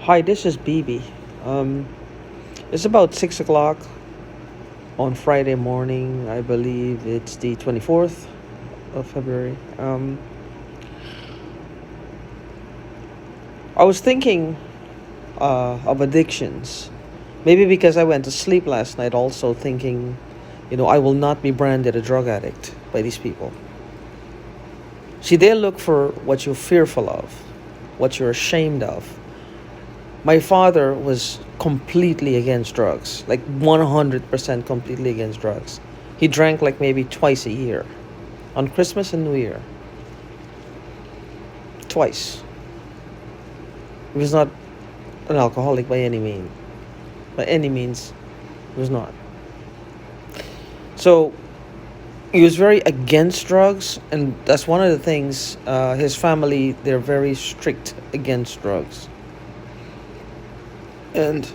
Hi, this is BB. Um, it's about 6 o'clock on Friday morning. I believe it's the 24th of February. I was thinking of addictions. Maybe because I went to sleep last night also thinking, I will not be branded a drug addict by these people. See, they look for what you're fearful of, what you're ashamed of. My father was completely against drugs, like 100% completely against drugs. He drank like maybe twice a year, on Christmas and New Year. Twice. He was not an alcoholic by any means. By any means, he was not. So, he was very against drugs, and that's one of the things. His family, they're very strict against drugs. And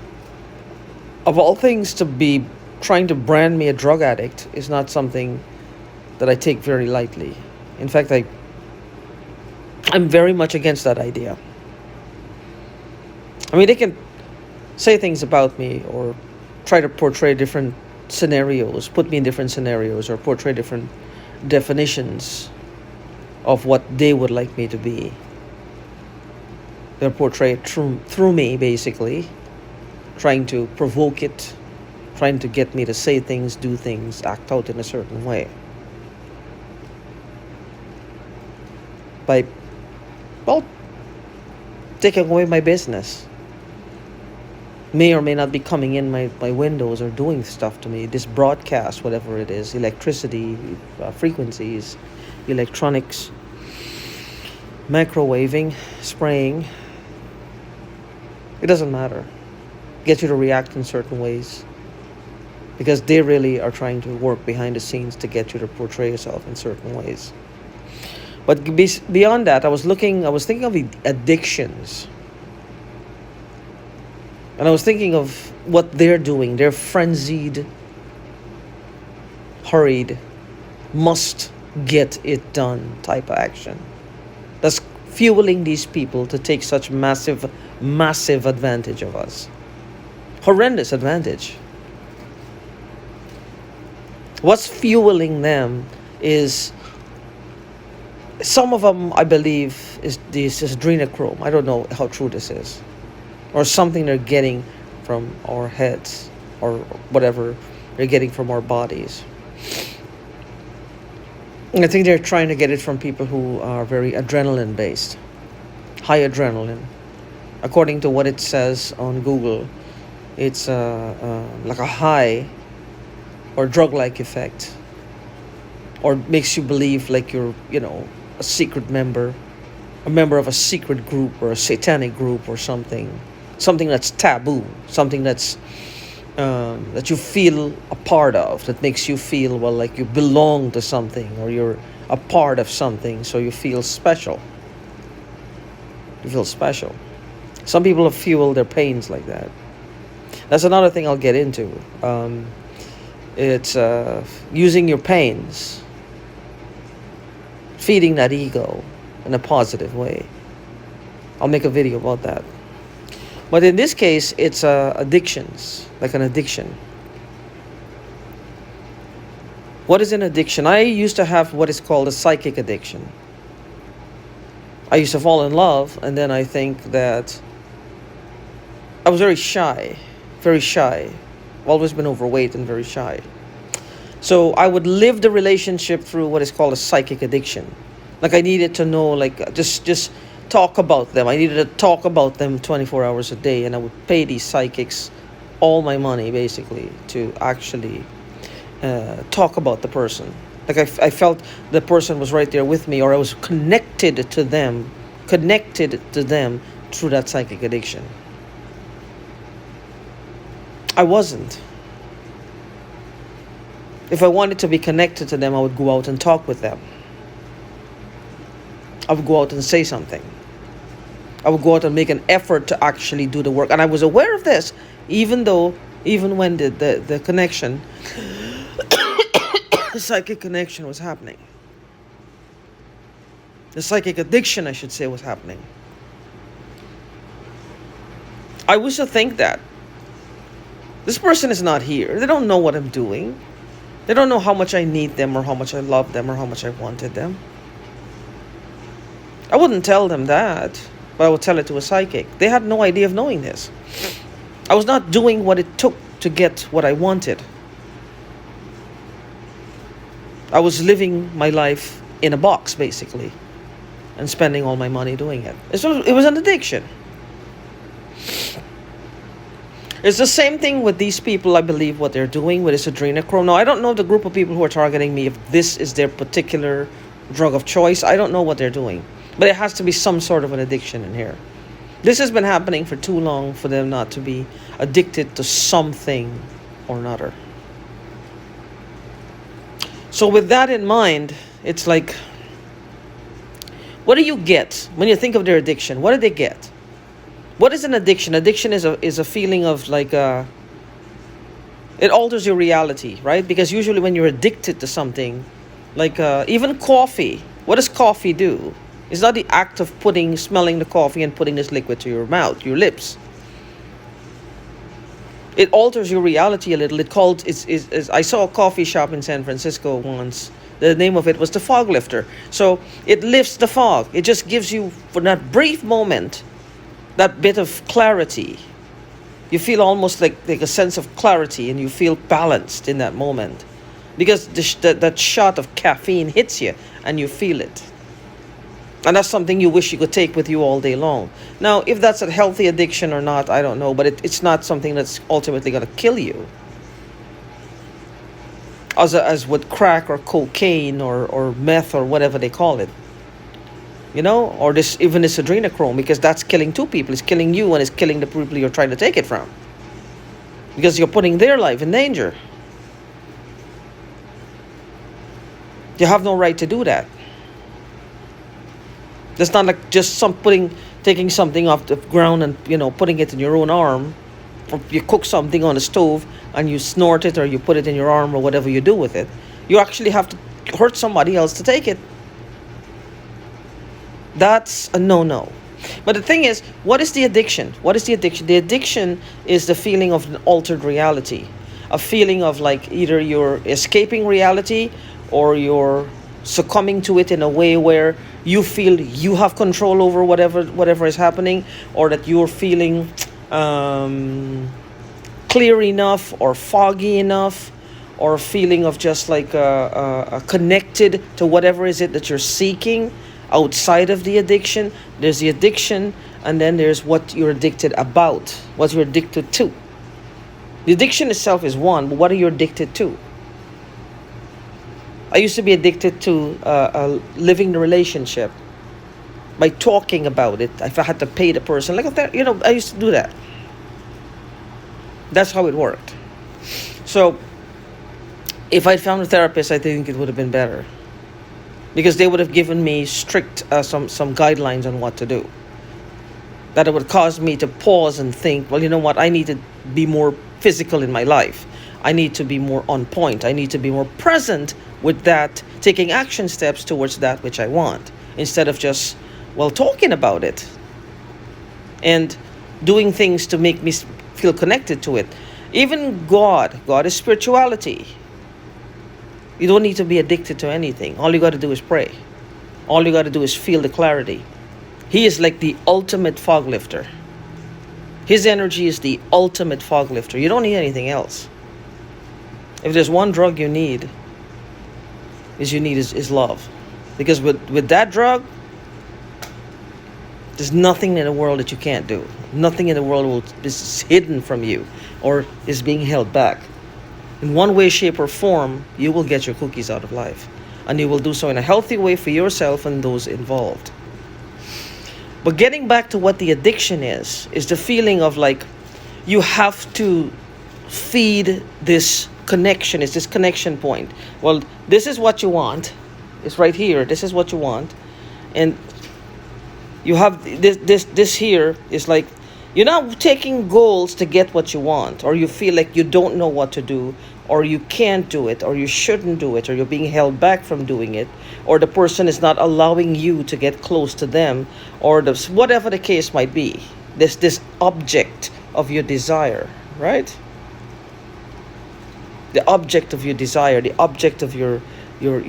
of all things, to be trying to brand me a drug addict is not something that I take very lightly. In fact, I'm very much against that idea. I mean, they can say things about me or try to portray different scenarios, put me in different scenarios, or portray different definitions of what they would like me to be. They'll portray it through me, basically, trying to provoke it, trying to get me to say things, do things, act out in a certain way. By, well, taking away my business. May or may not be coming in my windows or doing stuff to me. This broadcast, whatever it is, electricity, frequencies, electronics, microwaving, spraying. It doesn't matter. Get you to react in certain ways. Because they really are trying to work behind the scenes to get you to portray yourself in certain ways. But beyond that, I was thinking of the addictions. And I was thinking of what they're doing. They're frenzied, hurried, must get it done type of action. That's fueling these people to take such massive advantage of us. Horrendous advantage. What's fueling them is, some of them, I believe, is this adrenochrome. I don't know how true this is. Or something they're getting from our heads, or whatever they're getting from our bodies. And I think they're trying to get it from people who are very adrenaline based, high adrenaline. According to what it says on Google, it's like a high or drug-like effect, or makes you believe like you're, a secret member, a member of a secret group or a satanic group or something that's taboo, something that's that you feel a part of, that makes you feel, well, like you belong to something, or you're a part of something, so you feel special. You feel special. Some people have fueled their pains like that. That's another thing I'll get into. It's using your pains, feeding that ego in a positive way. I'll make a video about that. But in this case, it's addictions, like an addiction. What is an addiction? I used to have what is called a psychic addiction. I used to fall in love, and then I think that I was very shy. Always been overweight and very shy. So I would live the relationship through what is called a psychic addiction. Like I needed to know, like just talk about them. I needed to talk about them 24 hours a day, and I would pay these psychics all my money, basically, to actually talk about the person. Like I felt the person was right there with me, or I was connected to them through that psychic addiction. I wasn't. If I wanted to be connected to them, I would go out and talk with them. I would go out and say something. I would go out and make an effort to actually do the work. And I was aware of this, even when the connection, the psychic connection was happening. The psychic addiction, I should say, was happening. I used to think that this person is not here. They don't know what I'm doing. They don't know how much I need them or how much I love them or how much I wanted them. I wouldn't tell them that, but I would tell it to a psychic. They had no idea of knowing this. I was not doing what it took to get what I wanted. I was living my life in a box, basically, and spending all my money doing it. It was an addiction. It's the same thing with these people, I believe, what they're doing with this adrenochrome. Now, I don't know the group of people who are targeting me, if this is their particular drug of choice. I don't know what they're doing. But it has to be some sort of an addiction in here. This has been happening for too long for them not to be addicted to something or another. So with that in mind, it's like, what do you get when you think of their addiction? What do they get? What is an addiction? Addiction is a feeling of like it alters your reality, right? Because usually when you're addicted to something, like even coffee, what does coffee do? It's not the act of smelling the coffee and putting this liquid to your mouth, your lips. It alters your reality a little. I saw a coffee shop in San Francisco once. The name of it was the fog lifter. So it lifts the fog. It just gives you, for that brief moment, that bit of clarity. You feel almost like a sense of clarity, and you feel balanced in that moment. Because that shot of caffeine hits you, and you feel it. And that's something you wish you could take with you all day long. Now, if that's a healthy addiction or not, I don't know. But it's not something that's ultimately going to kill you. As with crack or cocaine or meth or whatever they call it. You know? Or even this adrenochrome. Because that's killing two people. It's killing you and it's killing the people you're trying to take it from. Because you're putting their life in danger. You have no right to do that. It's not like just taking something off the ground and, putting it in your own arm. Or you cook something on the stove and you snort it or you put it in your arm or whatever you do with it. You actually have to hurt somebody else to take it. That's a no-no. But the thing is, what is the addiction? What is the addiction? The addiction is the feeling of an altered reality. A feeling of like either you're escaping reality or you're succumbing to it in a way where you feel you have control over whatever is happening, or that you're feeling clear enough or foggy enough, or a feeling of just like connected to whatever is it that you're seeking outside of the addiction. There's the addiction, and then there's what you're addicted about, what you're addicted to. The addiction itself is one, but what are you addicted to? I used to be addicted to living the relationship by talking about it. If I had to pay the person, like that, I used to do that. That's how it worked. So, if I found a therapist, I think it would have been better, because they would have given me strict some guidelines on what to do. That it would cause me to pause and think, well, you know what? I need to be more physical in my life. I need to be more on point. I need to be more present with that, taking action steps towards that which I want, instead of just, talking about it and doing things to make me feel connected to it. Even God is spirituality. You don't need to be addicted to anything. All you got to do is pray. All you got to do is feel the clarity. He is like the ultimate fog lifter. His energy is the ultimate fog lifter. You don't need anything else. If there's one drug you need is love. Because with that drug, there's nothing in the world that you can't do. Nothing in the world is hidden from you or is being held back. In one way, shape, or form, you will get your cookies out of life. And you will do so in a healthy way for yourself and those involved. But getting back to what the addiction is the feeling of like you have to feed this connection. It's this connection point. Well, this is what you want. It's right here. This is what you want. And you have this here is like you're not taking goals to get what you want, or you feel like you don't know what to do, or you can't do it, or you shouldn't do it, or you're being held back from doing it, or the person is not allowing you to get close to them, or whatever the case might be. This object of your desire, right? The object of your desire, the object of your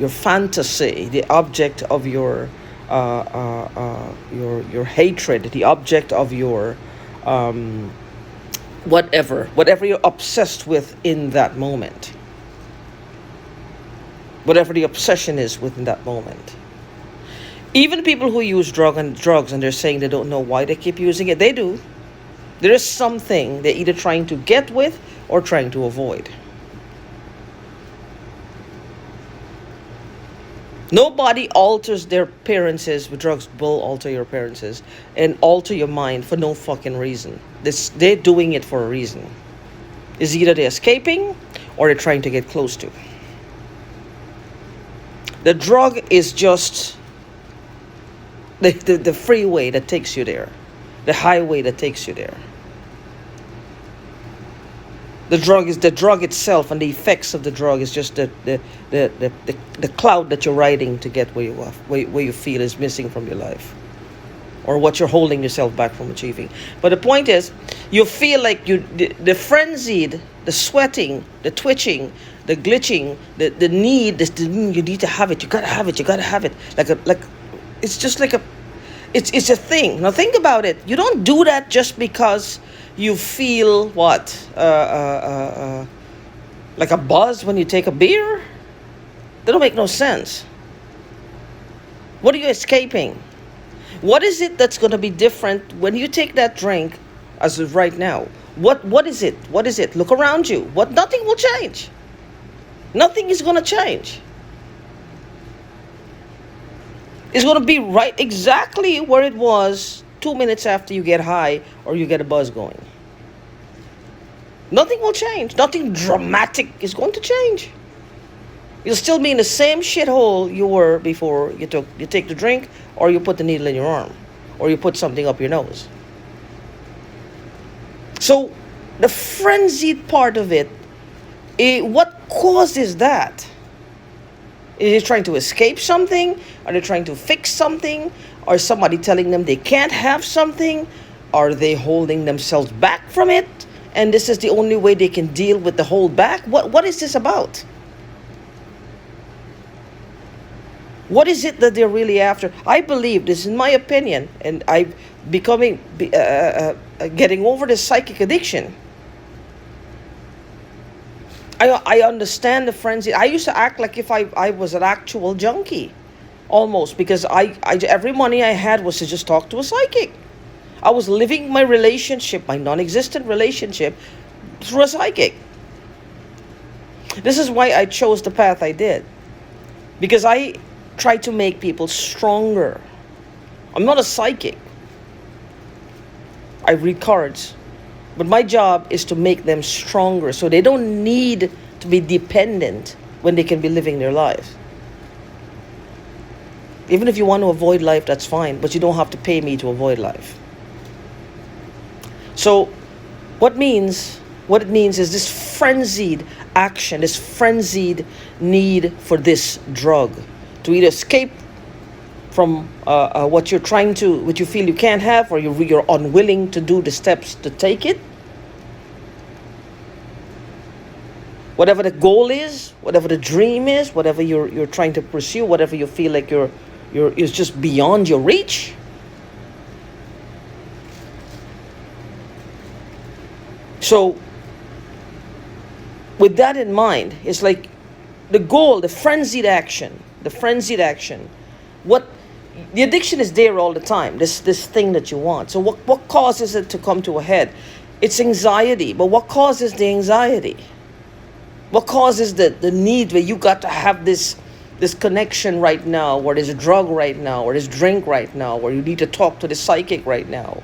fantasy, the object of your hatred, the object of your whatever you're obsessed with in that moment, whatever the obsession is within that moment. Even people who use drugs and they're saying they don't know why they keep using it, they do. There is something they're either trying to get with or trying to avoid. Nobody alters their appearances with drugs. Will alter your appearances and alter your mind for no fucking reason. They're doing it for a reason. It's either they're escaping or they're trying to get close to. The drug is just the freeway that takes you there, the highway that takes you there. The drug is the drug itself, and the effects of the drug is just the cloud that you're riding to get where you are, where you feel is missing from your life, or what you're holding yourself back from achieving. But the point is, you feel like the frenzied, the sweating, the twitching, the glitching, the need, you need to have it. You gotta have it. You gotta have it. It's just like it's a thing. Now think about it. You don't do that just because you feel like a buzz when you take a beer. That don't make no sense. What are you escaping? What is it that's going to be different when you take that drink as of right now? What is it? What is it? Look around you. Nothing will change. Nothing is going to change. It's going to be right exactly where it was 2 minutes after you get high or you get a buzz going. Nothing will change. Nothing dramatic is going to change. You'll still be in the same shithole you were before you take the drink, or you put the needle in your arm, or you put something up your nose. So the frenzied part of it, what causes that? Is it trying to escape something? Are they trying to fix something? Or somebody telling them they can't have something? Are they holding themselves back from it? And this is the only way they can deal with the hold back? What is this about? What is it that they're really after? I believe, this is my opinion, and I'm getting over the psychic addiction. I understand the frenzy. I used to act like if I was an actual junkie, almost, because I every money I had was to just talk to a psychic. I was living my relationship, my non-existent relationship, through a psychic. This is why I chose the path I did, because I try to make people stronger. I'm not a psychic. I read cards. But my job is to make them stronger so they don't need to be dependent when they can be living their life. Even if you want to avoid life, that's fine, but you don't have to pay me to avoid life. So what it means is this frenzied action, this frenzied need for this drug to either escape from what you feel you can't have, or you're unwilling to do the steps to take it. Whatever the goal is, whatever the dream is, whatever you're trying to pursue, whatever you feel like is just beyond your reach. So, with that in mind, it's like the goal, the frenzied action. What the addiction is there all the time. This thing that you want. So what causes it to come to a head? It's anxiety. But what causes the anxiety? What causes the need where you got to have this connection right now, or there's a drug right now, or there's drink right now, or you need to talk to the psychic right now?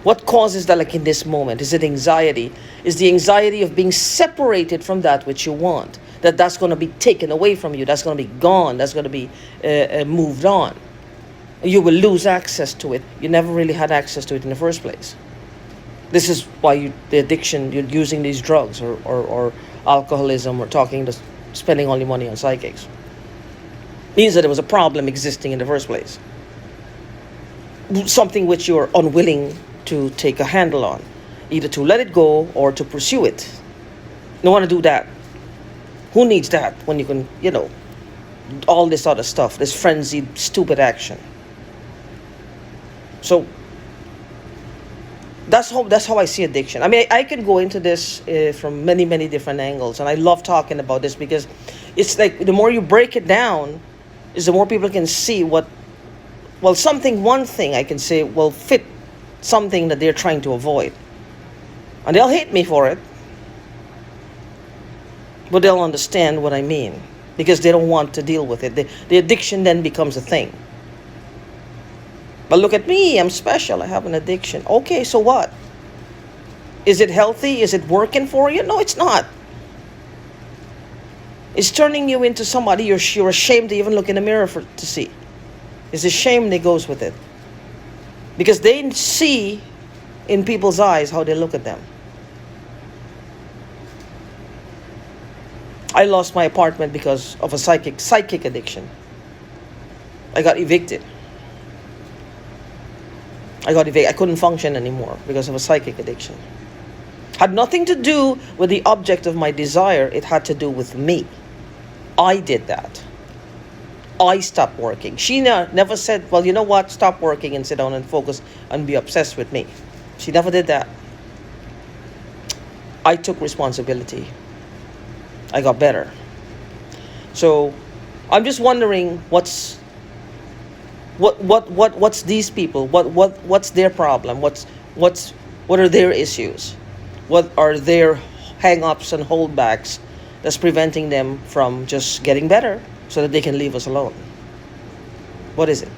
What causes that, like in this moment? Is it anxiety? Is the anxiety of being separated from that which you want? That's going to be taken away from you. That's going to be gone. That's going to be moved on. You will lose access to it. You never really had access to it in the first place. This is why the addiction, you're using these drugs or alcoholism, or spending all your money on psychics. Means that there was a problem existing in the first place. Something which you're unwilling to take a handle on. either to let it go or to pursue it. You don't want to do that. Who needs that when you can, all this other stuff, this frenzied, stupid action? So that's how I see addiction. I mean, I can go into this from many, many different angles, and I love talking about this because it's like the more you break it down, is the more people can see what, well, one thing I can say will fit something that they're trying to avoid, and they'll hate me for it, but they'll understand what I mean because they don't want to deal with it. The addiction then becomes a thing. But look at me, I'm special, I have an addiction. Okay, so what? Is it healthy? Is it working for you? No, it's not. It's turning you into somebody you're ashamed to even look in the mirror to see. It's the shame that goes with it. Because they see in people's eyes how they look at them. I lost my apartment because of a psychic addiction. I got evicted. I couldn't function anymore because of a psychic addiction. Had nothing to do with the object of my desire. It had to do with me. I did that. I stopped working. She never said, well, you know what? Stop working and sit down and focus and be obsessed with me. She never did that. I took responsibility. I got better. So I'm just wondering what's these people? What's their problem? What are their issues? What are their hang-ups and holdbacks that's preventing them from just getting better so that they can leave us alone? What is it?